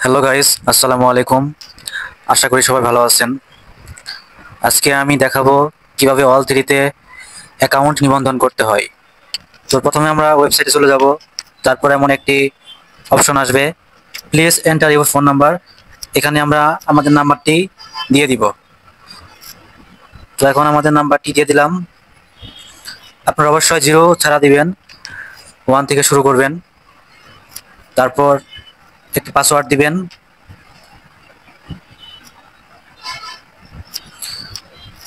Hello guys, আসসালামু আলাইকুম। আশা করি সবাই ভালো আছেন। আজকে আমি দেখাবো কিভাবে অল থ্রিতে অ্যাকাউন্ট নিবন্ধন করতে হয়। তো প্রথমে আমরা ওয়েবসাইটে চলে যাব। তারপর এমন একটি অপশন আসবে, please enter your phone number. এখানে আমরা আমাদের নাম্বারটি দিয়ে দিব। তো এখন আমাদের নাম্বারটি দিয়ে দিলাম। আপনারা অবশ্যই জিরো ছাড়া দিবেন, ওয়ান থেকে শুরু করবেন। তারপর একটি পাসওয়ার্ড দিবেন।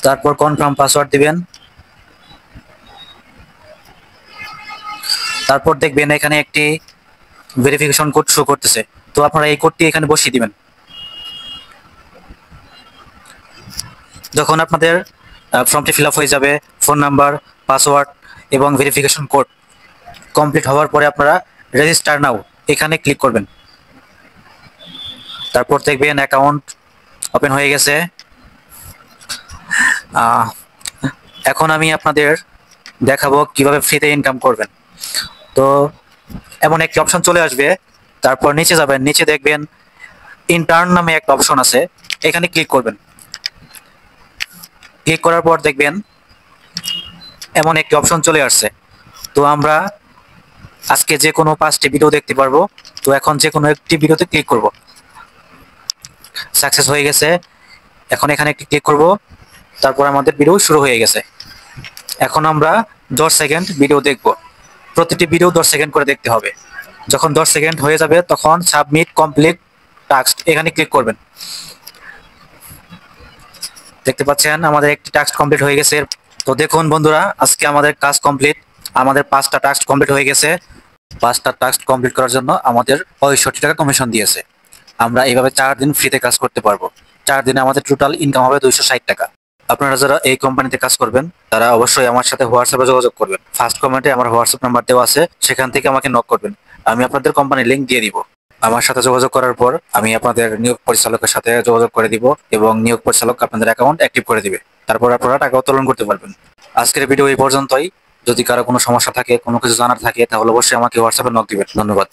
তারপর কনফার্ম পাসওয়ার্ড দিবেন। তারপর দেখবেন এখানে একটি ভেরিফিকেশন কোড শো করতেছে। তো আপনারা এই কোডটি এখানে বসিয়ে দিবেন। যখন আপনাদের ফর্মটি ফিল আপ হয়ে যাবে, ফোন নাম্বার, পাসওয়ার্ড এবং ভেরিফিকেশন কোড কমপ্লিট হওয়ার পরে আপনারা রেজিস্টার নাও এখানে ক্লিক করবেন। তারপর দেখবেন অ্যাকাউন্ট ওপেন হয়ে গেছে। আহ, এখন আমি আপনাদের দেখাবো কিভাবে ফ্রিতে ইনকাম করবেন। তো এমন একটি অপশন চলে আসবে। তারপর নিচে যাবেন, নিচে দেখবেন ইন্টার্ন নামে একটা অপশন আছে, এখানে ক্লিক করবেন। ক্লিক করার পর দেখবেন এমন একটি অপশন চলে আসছে। তো আমরা আজকে যে কোনো 5টি ভিডিও দেখতে পারবো। তো এখন যে কোনো একটি ভিডিওতে ক্লিক করব। সাকসেস হয়ে গেছে। এখন এখানে একটি ক্লিক করব। তারপর আমাদের ভিডিও শুরু হয়ে গেছে। এখন আমরা 10 সেকেন্ড ভিডিও দেখব। প্রতিটি ভিডিও 10 সেকেন্ড করে দেখতে হবে। যখন 10 সেকেন্ড হয়ে যাবে তখন সাবমিট কমপ্লিট টাস্ক এখানে ক্লিক করবেন। দেখতে পাচ্ছেন আমাদের একটি টাস্ক কমপ্লিট হয়ে গেছে। তো দেখুন বন্ধুরা, আজকে আমাদের কাজ কমপ্লিট। আমাদের 5টা টাস্ক কমপ্লিট হয়ে গেছে। 5টা টাস্ক কমপ্লিট করার জন্য আমাদের 65 টাকা কমিশন দিয়েছে। আমরা এইভাবে 4 দিন ফ্রিতে কাজ করতে পারবো। 4 দিনে আমাদের টোটাল ইনকাম হবে 260 টাকা। আপনারা যারা এই কোম্পানিতে কাজ করবেন তারা অবশ্যই আমার সাথে হোয়াটসঅ্যাপে যোগাযোগ করবেন। ফার্স্ট কমেন্টে আমার হোয়াটসঅ্যাপ নাম্বার দেওয়া আছে, সেখান থেকে আমাকে নক করবেন। আমি আপনাদের কোম্পানির লিংক দিয়ে দিব। আমার সাথে যোগাযোগ করার পর আমি আপনাদের নিয়োগ পরিচালকের সাথে যোগাযোগ করে দিব এবং নিয়োগ পরিচালক আপনাদের অ্যাকাউন্ট অ্যাক্টিভ করে দিবে। তারপর আপনারা টাকা উত্তোলন করতে পারবেন। আজকের ভিডিও এই পর্যন্তই। যদি কারো কোনো সমস্যা থাকে, কোনো কিছু জানার থাকে, তাহলে অবশ্যই আমাকে হোয়াটসঅ্যাপে নক দিবেন। ধন্যবাদ।